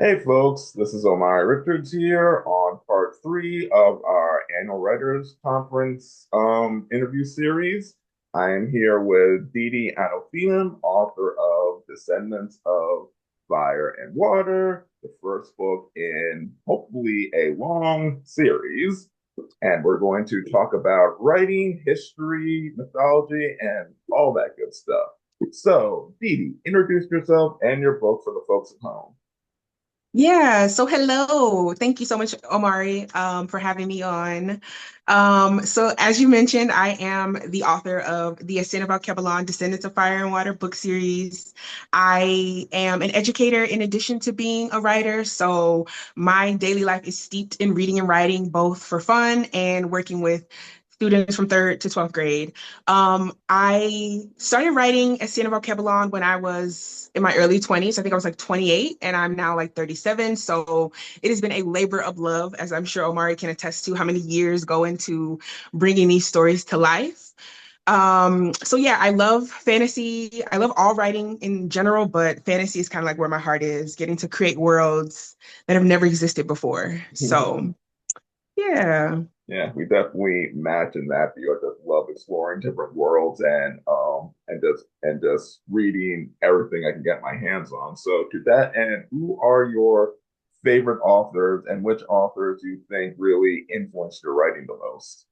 Hey folks, this is Omari Richards here on part three of our annual writers conference interview series. I am here with Didi Anofienem, author of Descendants of Fire and Water, the first book in hopefully a long series. And we're going to talk about writing, history, mythology, and all that good stuff. So, Didi, introduce yourself and your book for the folks at home. Yeah, so hello. Thank you so much, Omari, for having me on. So as you mentioned, I am the author of the Ascent of Al Descendants of Fire and Water book series. I am an educator in addition to being a writer. So my daily life is steeped in reading and writing, both for fun and working with students from third to 12th grade. I started writing at Santa Barbara when I was in my early 20s. I think I was like 28, and I'm now like 37. So it has been a labor of love, as I'm sure Omari can attest to how many years go into bringing these stories to life. So yeah, I love fantasy. I love all writing in general, but fantasy is kind of like where my heart is, getting to create worlds that have never existed before. So yeah. Yeah, we definitely match in that view. I just love exploring different worlds and just reading everything I can get my hands on. So to that end, who are your favorite authors and which authors do you think really influenced your writing the most?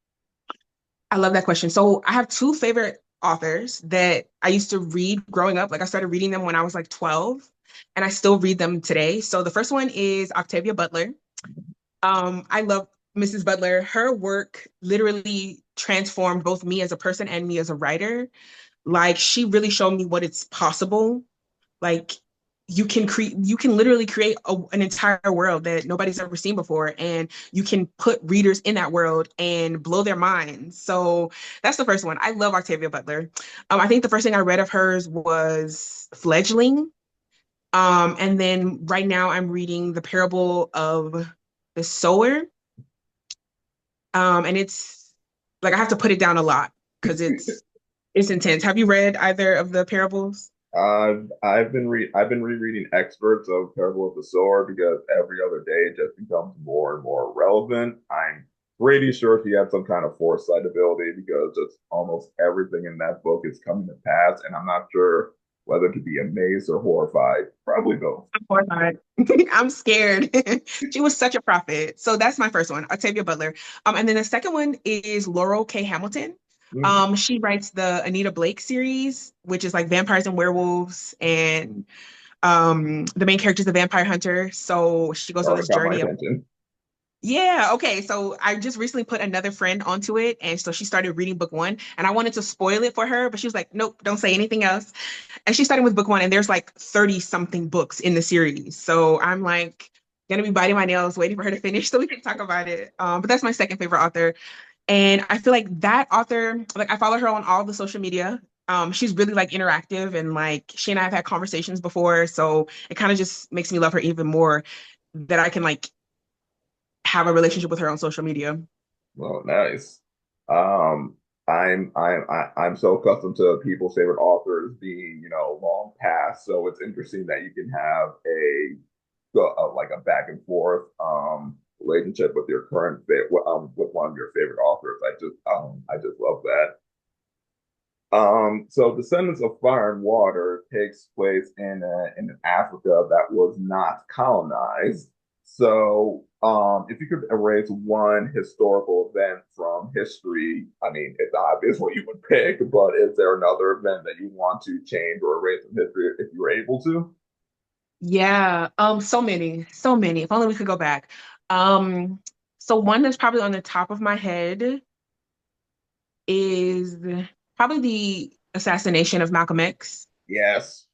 I love that question. So I have two favorite authors that I used to read growing up. Like I started reading them when I was like 12, and I still read them today. So the first one is Octavia Butler. I love Mrs. Butler. Her work literally transformed both me as a person and me as a writer. Like she really showed me what it's possible. Like you can literally create an entire world that nobody's ever seen before, and you can put readers in that world and blow their minds. So that's the first one. I love Octavia Butler. I think the first thing I read of hers was Fledgling. And then right now I'm reading The Parable of the Sower. And it's like I have to put it down a lot because it's intense. Have you read either of the parables? I've been rereading excerpts of Parable of the Sower because every other day it just becomes more and more relevant. I'm pretty sure she had some kind of foresight ability because just almost everything in that book is coming to pass, and I'm not sure whether to be amazed or horrified. Probably both. I'm horrified. I'm scared. She was such a prophet. So that's my first one, Octavia Butler. And then the second one is Laurel K. Hamilton. Mm. She writes the Anita Blake series, which is like vampires and werewolves, and the main character is a vampire hunter. So she goes on Already this got my journey of attention. yeah, okay. So I just recently put another friend onto it, and so she started reading book one, and I wanted to spoil it for her, but she was like, "Nope, don't say anything else." And she started with book one, and there's like 30 something books in the series. So I'm like gonna be biting my nails, waiting for her to finish so we can talk about it. But that's my second favorite author. And I feel like that author, like I follow her on all the social media. She's really like interactive and like she and I have had conversations before. So it kind of just makes me love her even more that I can like have a relationship with her on social media. Well, nice. Um, I'm so accustomed to people's favorite authors being, long past. So it's interesting that you can have like a back and forth relationship with your current with one of your favorite authors. I just love that. So Descendants of Fire and Water takes place in an Africa that was not colonized. So, if you could erase one historical event from history, I mean, it's obvious what you would pick, but is there another event that you want to change or erase from history if you were able to? Yeah, so many, so many. If only we could go back. Um, so one that's probably on the top of my head is probably the assassination of Malcolm X. Yes.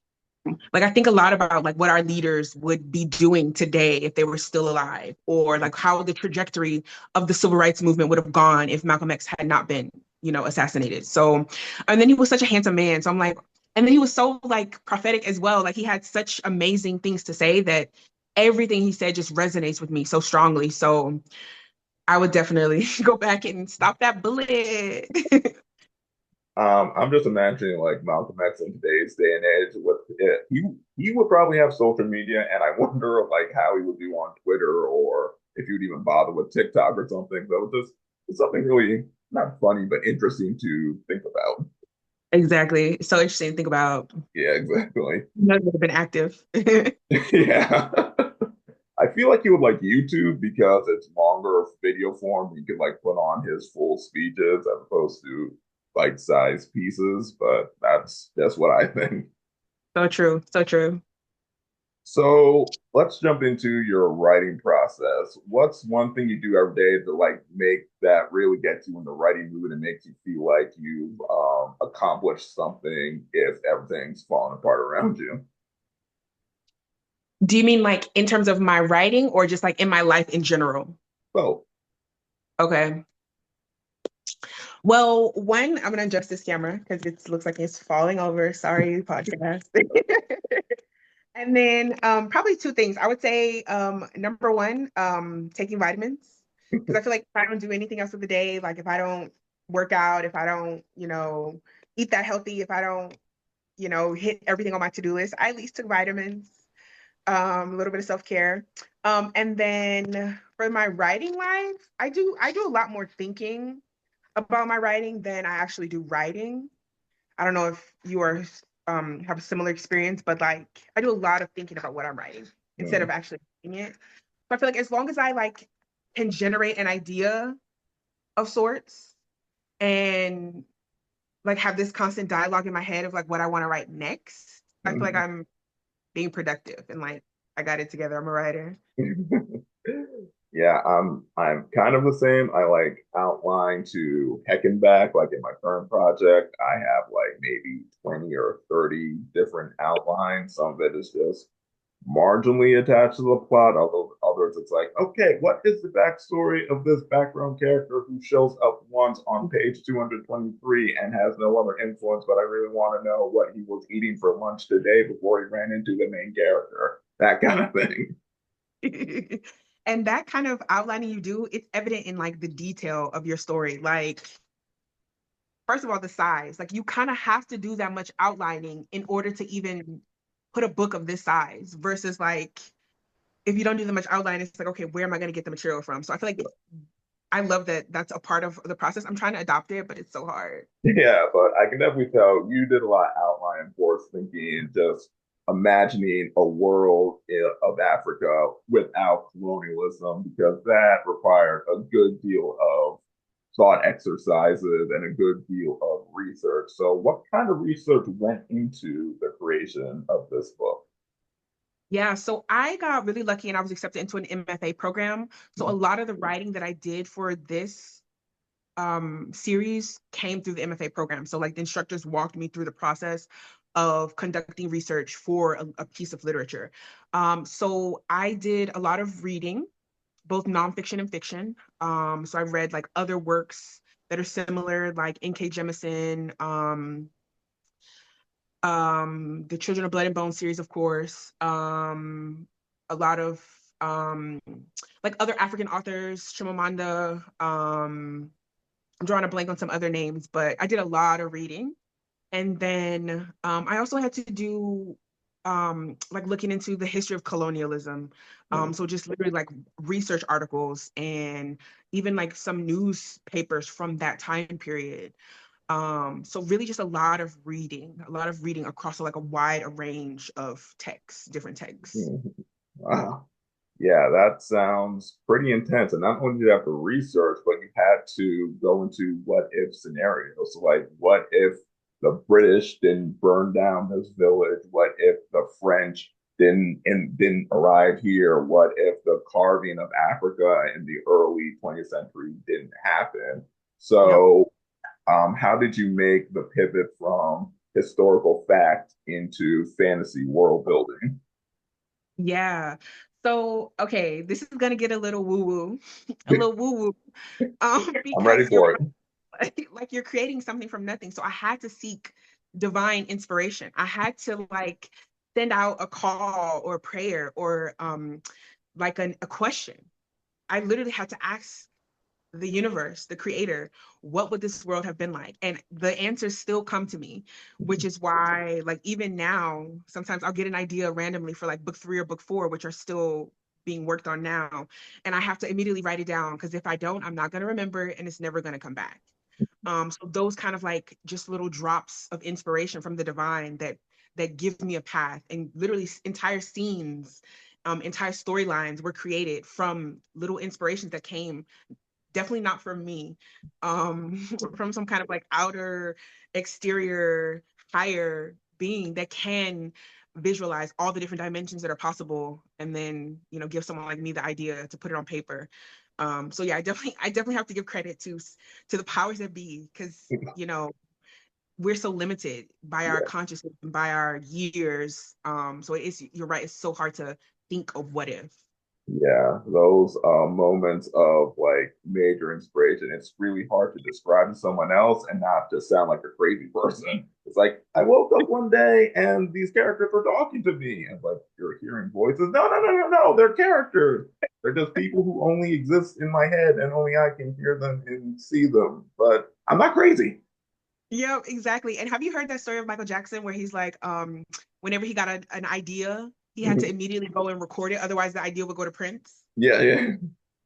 Like I think a lot about like what our leaders would be doing today if they were still alive, or like how the trajectory of the civil rights movement would have gone if Malcolm X had not been, assassinated. So, and then he was such a handsome man. So I'm like, and then he was so like prophetic as well. Like he had such amazing things to say that everything he said just resonates with me so strongly. So I would definitely go back and stop that bullet. I'm just imagining like Malcolm X in today's day and age with it. He would probably have social media, and I wonder like how he would do on Twitter or if he would even bother with TikTok or something. So just it's something really not funny but interesting to think about. Exactly. So interesting to think about. Yeah, exactly. None would have been active. Yeah. I feel like he would like YouTube because it's longer video form. You could like put on his full speeches as opposed to bite-sized pieces, but that's what I think. So true. So true. So let's jump into your writing process. What's one thing you do every day to like make that really get you in the writing mood and makes you feel like you've accomplished something if everything's falling apart around you? Do you mean like in terms of my writing or just like in my life in general? So, Okay. Well, one, I'm gonna adjust this camera because it looks like it's falling over. Sorry, podcast. And then probably two things. I would say number one, taking vitamins. Because I feel like if I don't do anything else of the day, like if I don't work out, if I don't, eat that healthy, if I don't, hit everything on my to-do list, I at least took vitamins, a little bit of self-care. And then for my writing life, I do a lot more thinking about my writing than I actually do writing. I don't know if you are have a similar experience, but like I do a lot of thinking about what I'm writing instead of mm, actually writing it. So I feel like as long as I like can generate an idea of sorts and like have this constant dialogue in my head of like what I want to write next, I feel like mm. I'm being productive and like I got it together. I'm a writer. Yeah, I'm kind of the same. I like outline to heck and back. Like in my current project, I have like maybe 20 or 30 different outlines. Some of it is just marginally attached to the plot, although others it's like, okay, what is the backstory of this background character who shows up once on page 223 and has no other influence, but I really want to know what he was eating for lunch today before he ran into the main character. That kind of thing. And that kind of outlining you do, it's evident in like the detail of your story. Like first of all, the size. Like you kind of have to do that much outlining in order to even put a book of this size versus like if you don't do that much outline, it's like, okay, where am I going to get the material from? So I feel like I love that that's a part of the process. I'm trying to adopt it, but it's so hard. Yeah, but I can definitely tell you did a lot of outline force thinking, just imagining a world of Africa without colonialism, because that required a good deal of thought exercises and a good deal of research. So, what kind of research went into the creation of this book? Yeah, so I got really lucky and I was accepted into an MFA program. So a lot of the writing that I did for this series came through the MFA program. So like the instructors walked me through the process of conducting research for a piece of literature. So I did a lot of reading, both nonfiction and fiction. So I've read like other works that are similar, like N.K. Jemisin, the Children of Blood and Bone series, of course. A lot of um, like other African authors, Chimamanda. I'm drawing a blank on some other names, but I did a lot of reading. And then I also had to do like looking into the history of colonialism. So just literally like research articles and even like some newspapers from that time period. So really just a lot of reading across like a wide range of texts, different texts. Wow. Yeah, that sounds pretty intense. And not only did you have to research, but you had to go into what if scenarios. So, like, what if the British didn't burn down this village? What if the French didn't arrive here? What if the carving of Africa in the early 20th century didn't happen? Yep. So, how did you make the pivot from historical fact into fantasy world building? Yeah. So, okay, this is gonna get a little woo-woo, a little woo-woo, I'm ready because you're for it. like you're creating something from nothing. So I had to seek divine inspiration. I had to like send out a call or a prayer or like a question. I literally had to ask. the universe, the creator, what would this world have been like? And the answers still come to me, which is why, like, even now, sometimes I'll get an idea randomly for like book 3 or book 4, which are still being worked on now. And I have to immediately write it down because if I don't, I'm not going to remember and it's never going to come back. So those kind of like just little drops of inspiration from the divine that give me a path, and literally entire scenes, entire storylines were created from little inspirations that came definitely not from me, from some kind of like outer, exterior, higher being that can visualize all the different dimensions that are possible, and then give someone like me the idea to put it on paper. So yeah, I definitely have to give credit to the powers that be, because we're so limited by our Yeah. consciousness and by our years. So you're right, it's so hard to think of what if. Yeah, those moments of like major inspiration, it's really hard to describe to someone else and not just sound like a crazy person. It's like I woke up one day and these characters were talking to me, and like you're hearing voices. No, no, no, no, no, they're characters. They're just people who only exist in my head and only I can hear them and see them. But I'm not crazy. Yeah, exactly. And have you heard that story of Michael Jackson where he's like, whenever he got an idea, he had to Mhm. immediately go and record it, otherwise the idea would go to Prince. Yeah, yeah.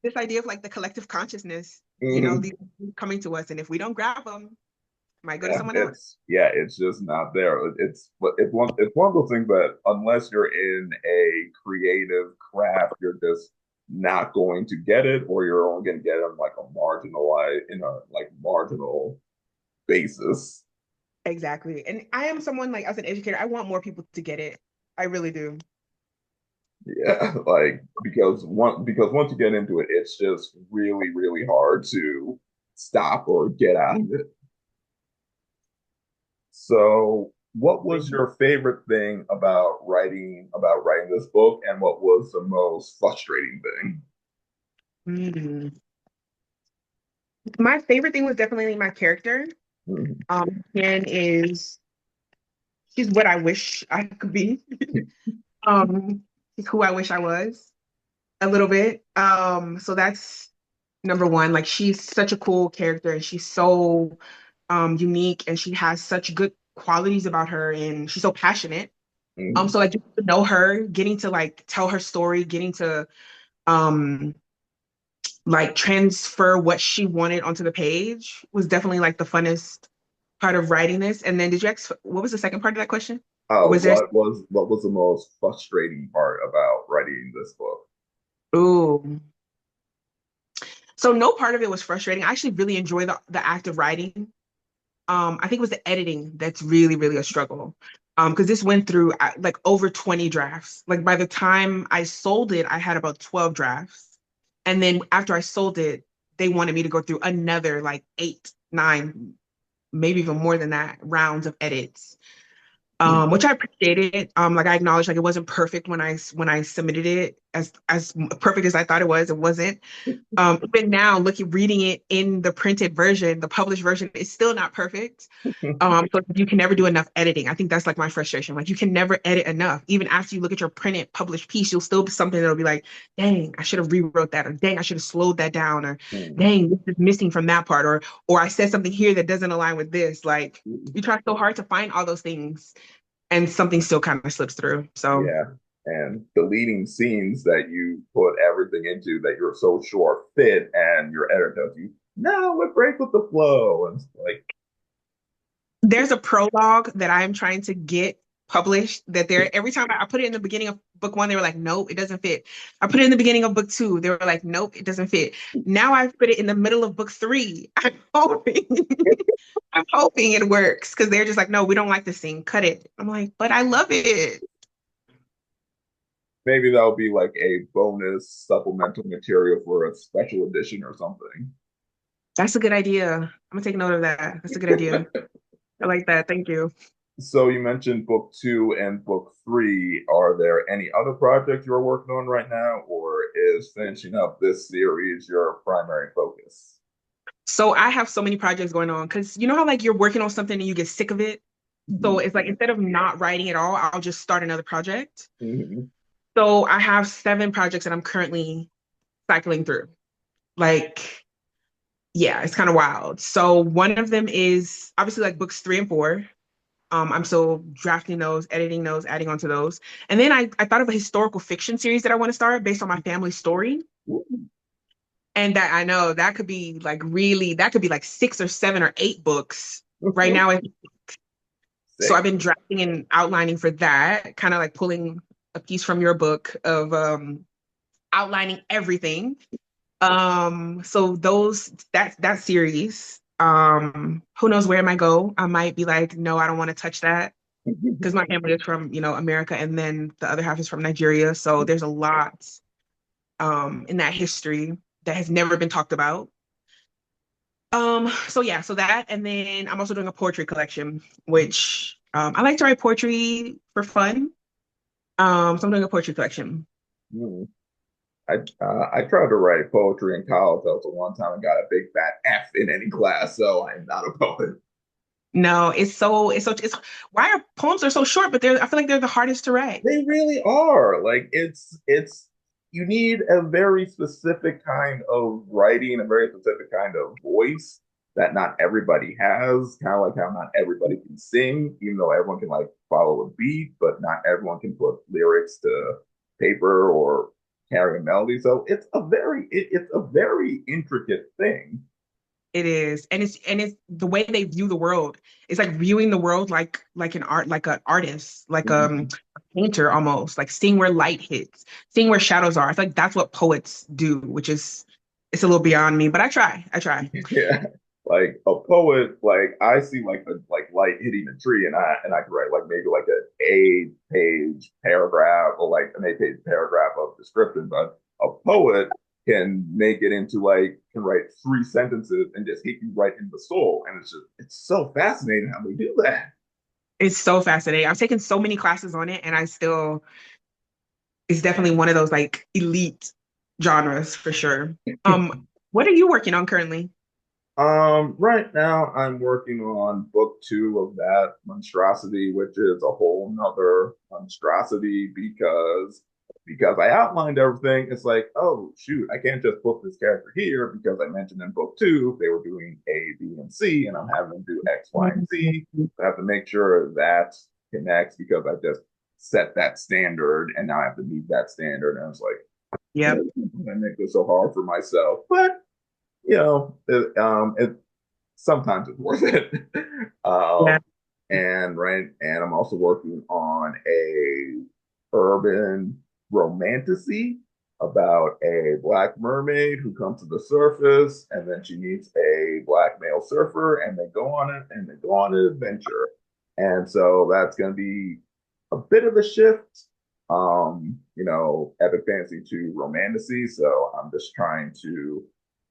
This idea of like the collective consciousness, Mhm. these coming to us, and if we don't grab them, it might go to Yeah, someone else. it's just not there. It's one of those things that unless you're in a creative craft, you're just not going to get it, or you're only going to get it on like a marginal basis. Exactly. And I am someone like, as an educator, I want more people to get it. I really do. Yeah, like because once you get into it, it's just really, really hard to stop or get out of it. So, what was your favorite thing about writing this book, and what was the most frustrating thing? Mm. My favorite thing was definitely my character. Mhm. Ken is she's what I wish I could be. Um, she's who I wish I was a little bit. So that's number one. Like, she's such a cool character, and she's so unique, and she has such good qualities about her, and she's so passionate. Mhm. So like, just to know her, getting to like tell her story, getting to um like transfer what she wanted onto the page was definitely like the funnest part of writing this. And then what was the second part of that question? Or was there What was the most frustrating part about writing this book? Ooh. So no part of it was frustrating. I actually really enjoy the act of writing. I think it was the editing that's really, really a struggle. Because this went through like over 20 drafts. Like, by the time I sold it, I had about 12 drafts. And then after I sold it, they wanted me to go through another like 8, 9, maybe even more than that rounds of edits, which I appreciated. Like, I acknowledged like it wasn't perfect when I submitted it, as perfect as I thought it was. It wasn't. Even now, reading it in the printed version, the published version, it's still not perfect. So you can never do enough editing. I think that's like my frustration. Like, you can never edit enough. Even after you look at your printed published piece, you'll still be something that'll be like, dang, I should have rewrote that, or dang, I should have slowed that down, or dang, this is missing from that part, or I said something here that doesn't align with this. Like, you try so hard to find all those things, and something still kind of slips through. So Yeah. And deleting scenes that you put everything into that you're so sure fit, and your editor tells you, no, let's break with the flow. And it's like, there's a prologue that I'm trying to get published, that there every time I put it in the beginning of book 1, they were like, nope, it doesn't fit. I put it in the beginning of book 2, they were like, nope, it doesn't fit. Now I've put it in the middle of book 3. I'm hoping I'm hoping it works, because they're just like, no, we don't like this scene, cut it. I'm like, but I love it. maybe that'll be like a bonus supplemental material for a special edition or something. That's a good idea. I'm gonna take note of that. That's a good idea. I like that. Thank you. So you mentioned book 2 and book 3. Are there any other projects you're working on right now, or is finishing up this series your primary focus? So I have so many projects going on, because you know how like you're working on something and you get sick of it. So it's like, instead of not writing at all, I'll just start another project. Mhm. So I have 7 projects that I'm currently cycling through. Like, Yeah, it's kind of wild. So one of them is obviously like books 3 and 4. I'm still drafting those, editing those, adding onto those. And then I thought of a historical fiction series that I want to start based on my family story. And that I know that could be like really, that could be like 6 or 7 or 8 books right now. So I've Sick. been drafting and outlining for that, kind of like pulling a piece from your book of outlining everything. So that series, who knows where it might go? I might be like, no, I don't want to touch that because my family is from, America, and then the other half is from Nigeria. So there's a lot in that history that has never been talked about. So yeah, so that, and then I'm also doing a poetry collection, which I like to write poetry for fun. So I'm doing a poetry collection. Mm. I tried to write poetry in college. That was the one time I got a big fat F in any class, so I'm not a poet. No, it's why are poems are so short, but I feel like they're the hardest to write. They really are. Like it's you need a very specific kind of writing, a very specific kind of voice that not everybody has. Kind of like how not everybody can sing, even though everyone can like follow a beat, but not everyone can put lyrics to paper or carry a melody. So it's a very intricate thing. It is. And it's the way they view the world. It's like viewing the world like an art, like an artist, like a painter almost, like seeing where light hits, seeing where shadows are. I feel like that's what poets do, which is it's a little beyond me, but I try. I try. Yeah. Like a poet, like I see like a like light hitting a tree and I could write like maybe like an 8 page paragraph or like an 8 page paragraph of description, but a poet can make it into like can write 3 sentences and just hit you right in the soul. And it's so fascinating how they do that. It's so fascinating. I've taken so many classes on it, and it's definitely one of those like elite genres for sure. What are you working on currently? Right now I'm working on book 2 of that monstrosity, which is a whole nother monstrosity because I outlined everything. It's like, oh shoot, I can't just put this character here because I mentioned in book 2 they were doing A, B, and C, and I'm having them do X, Y, and Z. I have to make sure that connects because I just set that standard and now I have to meet that standard. And it's like, Yep. I make this so hard for myself, but it sometimes it's worth it. Yeah. um, and I'm also working on a urban romantasy about a black mermaid who comes to the surface, and then she meets a black male surfer, and they go on an adventure. And so that's going to be a bit of a shift, epic fantasy to romantasy. So I'm just trying to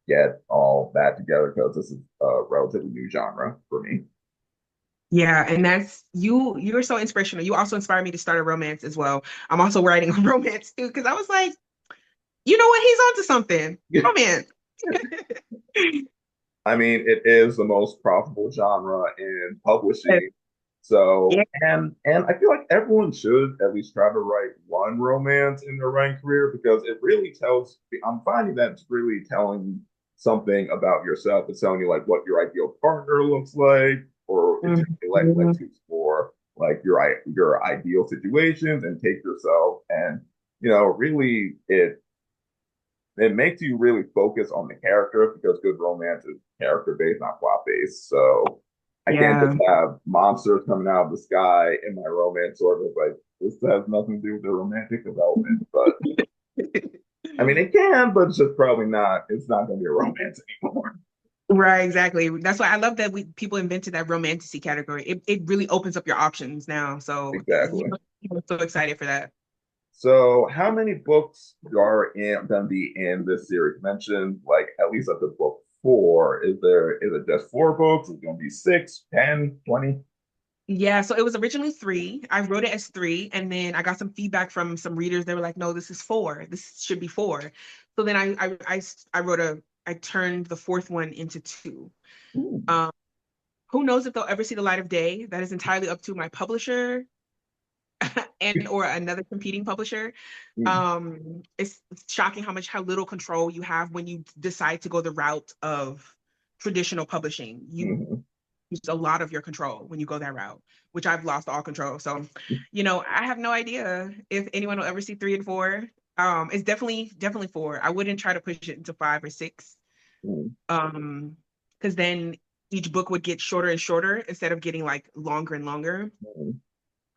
get all that together because this is a relatively new genre for me. Yeah, and that's you're so inspirational. You also inspired me to start a romance as well. I'm also writing a romance too, because I was like, you know what, he's onto something. Romance. I mean, it is the most profitable genre in publishing. Yeah. So, and I feel like everyone should at least try to write one romance in their writing career because it really tells. I'm finding that it's really telling something about yourself. It's telling you like what your ideal partner looks like, or it just like Mhm. lets you explore like your ideal situations and take yourself and really it makes you really focus on the character because good romance is character based, not plot based. So I can't just Yeah. have monsters coming out of the sky in my romance sort of like this has nothing to do with the romantic development. But I mean it can, but it's just probably not it's not gonna be a romance anymore. Right, exactly. That's why I love that people invented that romantasy category. It really opens up your options now. So Exactly. I'm so excited for that. So how many books are gonna be in this series? You mentioned like at least up to book 4. Is it just 4 books? Is it gonna be 6, 10, 20? Yeah, so it was originally 3. I wrote it as 3, and then I got some feedback from some readers. They were like, "No, this is 4. This should be 4." So then I turned the fourth one into 2. Ooh. Um, who knows if they'll ever see the light of day? That is entirely up to my publisher and or another competing publisher. Mm. It's shocking how little control you have when you decide to go the route of traditional publishing. You Mhm. lose a lot of your control when you go that route, which I've lost all control. So, you know, I have no idea if anyone will ever see 3 and 4. It's definitely 4. I wouldn't try to push it into 5 or 6. Mhm. Because then each book would get shorter and shorter instead of getting like longer and longer.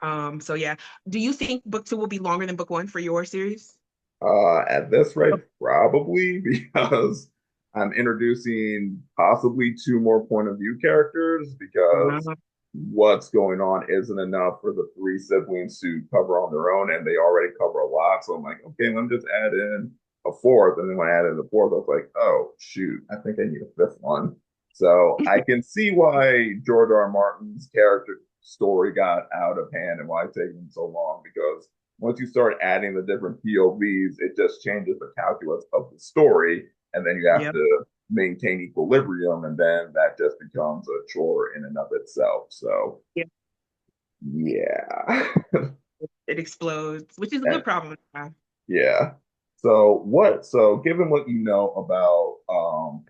Mhm. So yeah. Do you think book 2 will be longer than book 1 for your series? At this rate, probably because I'm introducing possibly two more point of view characters because Uh, what's going on isn't enough for the three siblings to cover on their own, and they already cover a lot. So I'm like, okay, let me just add in a fourth. And then when I added the fourth, I was like, oh, shoot, I think I need a fifth one. So I can see why George R. R. Martin's character story got out of hand and why it's taking so long because once you start adding the different POVs, it just changes the calculus of the story, and then you have yeah. to maintain equilibrium, and then that just becomes a chore in and of itself. So, Yeah. yeah, It explodes, which is a and good problem to have. yeah. So, what? So, given what you know about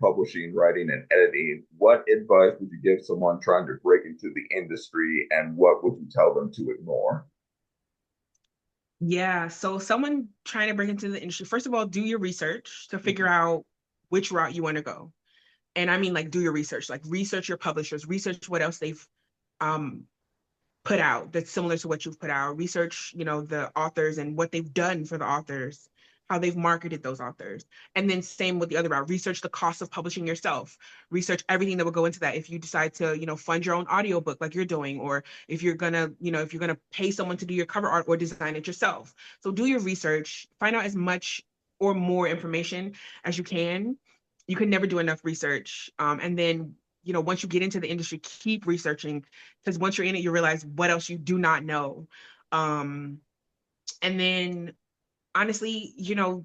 publishing, writing, and editing, what advice would you give someone trying to break into the industry, and what would you tell them to ignore? Yeah, so someone trying to break into the industry, first of all, do your research to figure out which route you want to go. And I mean, like, do your research, like, research your publishers, research what else they've um, put out that's similar to what you've put out. Research, you know, the authors and what they've done for the authors, how they've marketed those authors. And then same with the other route. Research the cost of publishing yourself. Research everything that will go into that. If you decide to, you know, fund your own audiobook like you're doing, or if you're gonna, you know, if you're gonna pay someone to do your cover art or design it yourself. So do your research, find out as much or more information as you can. You can never do enough research. And then you know, once you get into the industry, keep researching because once you're in it, you realize what else you do not know. Um, and then honestly, you know,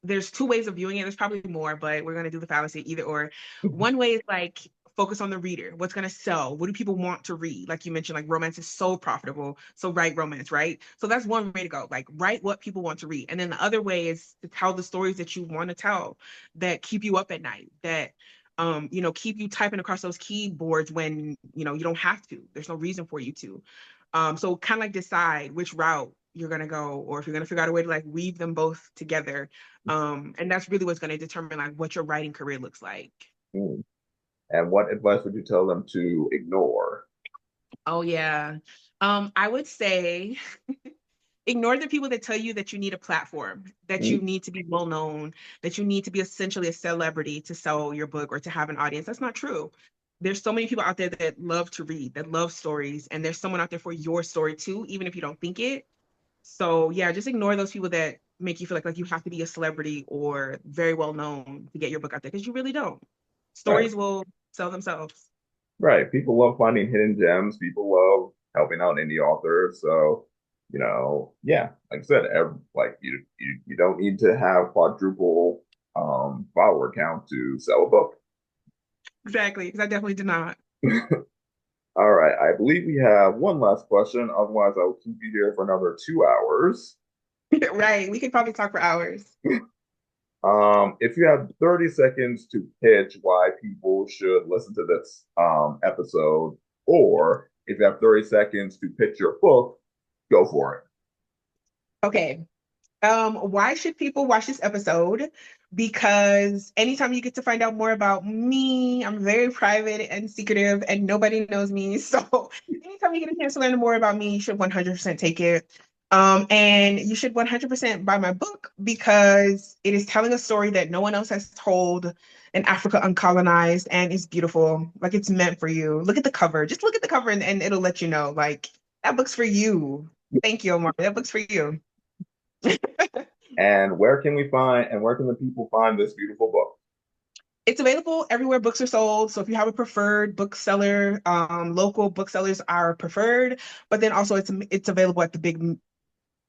there's 2 ways of viewing it. There's probably more, but we're going to do the fallacy either or. One way is like focus on the reader. What's going to sell? What do people want to read? Like you mentioned, like romance is so profitable. So write romance, right? So that's one way to go. Like write what people want to read. And then the other way is to tell the stories that you want to tell that keep you up at night, that you know, keep you typing across those keyboards when, you know, you don't have to. There's no reason for you to. So kind of like decide which route you're gonna go, or if you're gonna figure out a way to like weave them both together. And that's really what's gonna determine like what your writing career looks like. Mm. And what advice would you tell them to ignore? Oh yeah. I would say ignore the people that tell you that you need a platform, that you Mm. need to be well known, that you need to be essentially a celebrity to sell your book or to have an audience. That's not true. There's so many people out there that love to read, that love stories, and there's someone out there for your story too, even if you don't think it. So yeah, just ignore those people that make you feel like you have to be a celebrity or very well known to get your book out there because you really don't. Right. Stories will sell themselves. Right. People love finding hidden gems. People love helping out indie authors. So, yeah, like I said, like you don't need to have quadruple follower count to sell a book. Exactly, because I definitely did not. All right. I believe we have one last question. Otherwise, I'll keep you here for another 2 hours. Right, we could probably talk for hours. If you have 30 seconds to pitch why people should listen to this episode, or if you have 30 seconds to pitch your book, go for it. Okay. Why should people watch this episode? Because anytime you get to find out more about me, I'm very private and secretive and nobody knows me. So anytime you get a chance to learn more about me, you should 100% take it. And you should 100% buy my book because it is telling a story that no one else has told in Africa uncolonized and it's beautiful. Like it's meant for you. Look at the cover. Just look at the cover and it'll let you know, like, that book's for you. Thank you, Omar. That book's for you. And where can the people find this beautiful book? It's available everywhere books are sold. So if you have a preferred bookseller, local booksellers are preferred, but then also it's available at the big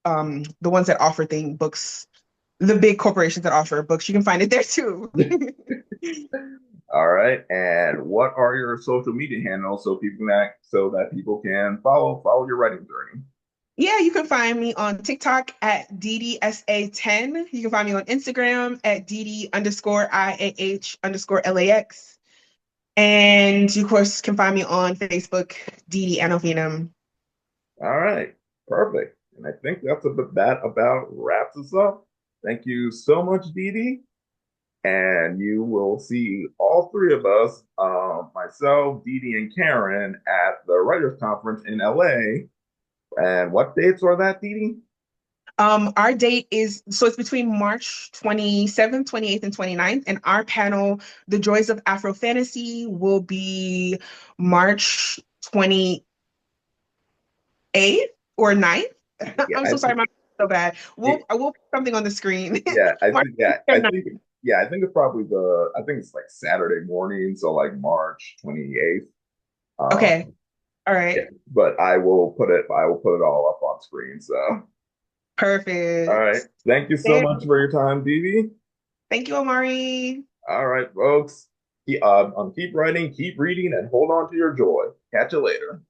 the ones that offer thing books, the big corporations that offer books. You can find it there too. All right. And what are your social media handles so that people can follow your writing journey? Yeah, you can find me on TikTok at DDSA10. You can find me on Instagram at DD_IAH_LAX. And you, of course, can find me on Facebook, Didi Anofienem. All right, perfect. And I think that about wraps us up. Thank you so much, Didi. And you will see all three of us, myself, Didi, and Karen, at the Writers Conference in LA. And what dates are that, Didi? Our date is so it's between March 27th, 28th, and 29th. And our panel, The Joys of Afro Fantasy, will be March 28th or 9th. Yeah, I'm I so sorry, think my so bad. yeah, I will put something on the screen. yeah, I March think yeah, 28th or I 9th. think yeah, I think it's probably I think it's like Saturday morning, so like March 28th. Okay. All Yeah, right. but I will put it all up on screen. So, all right. Perfect. Thank you so There. much for your time, Didi. Thank you, Omari. All right, folks. Keep writing, keep reading, and hold on to your joy. Catch you later.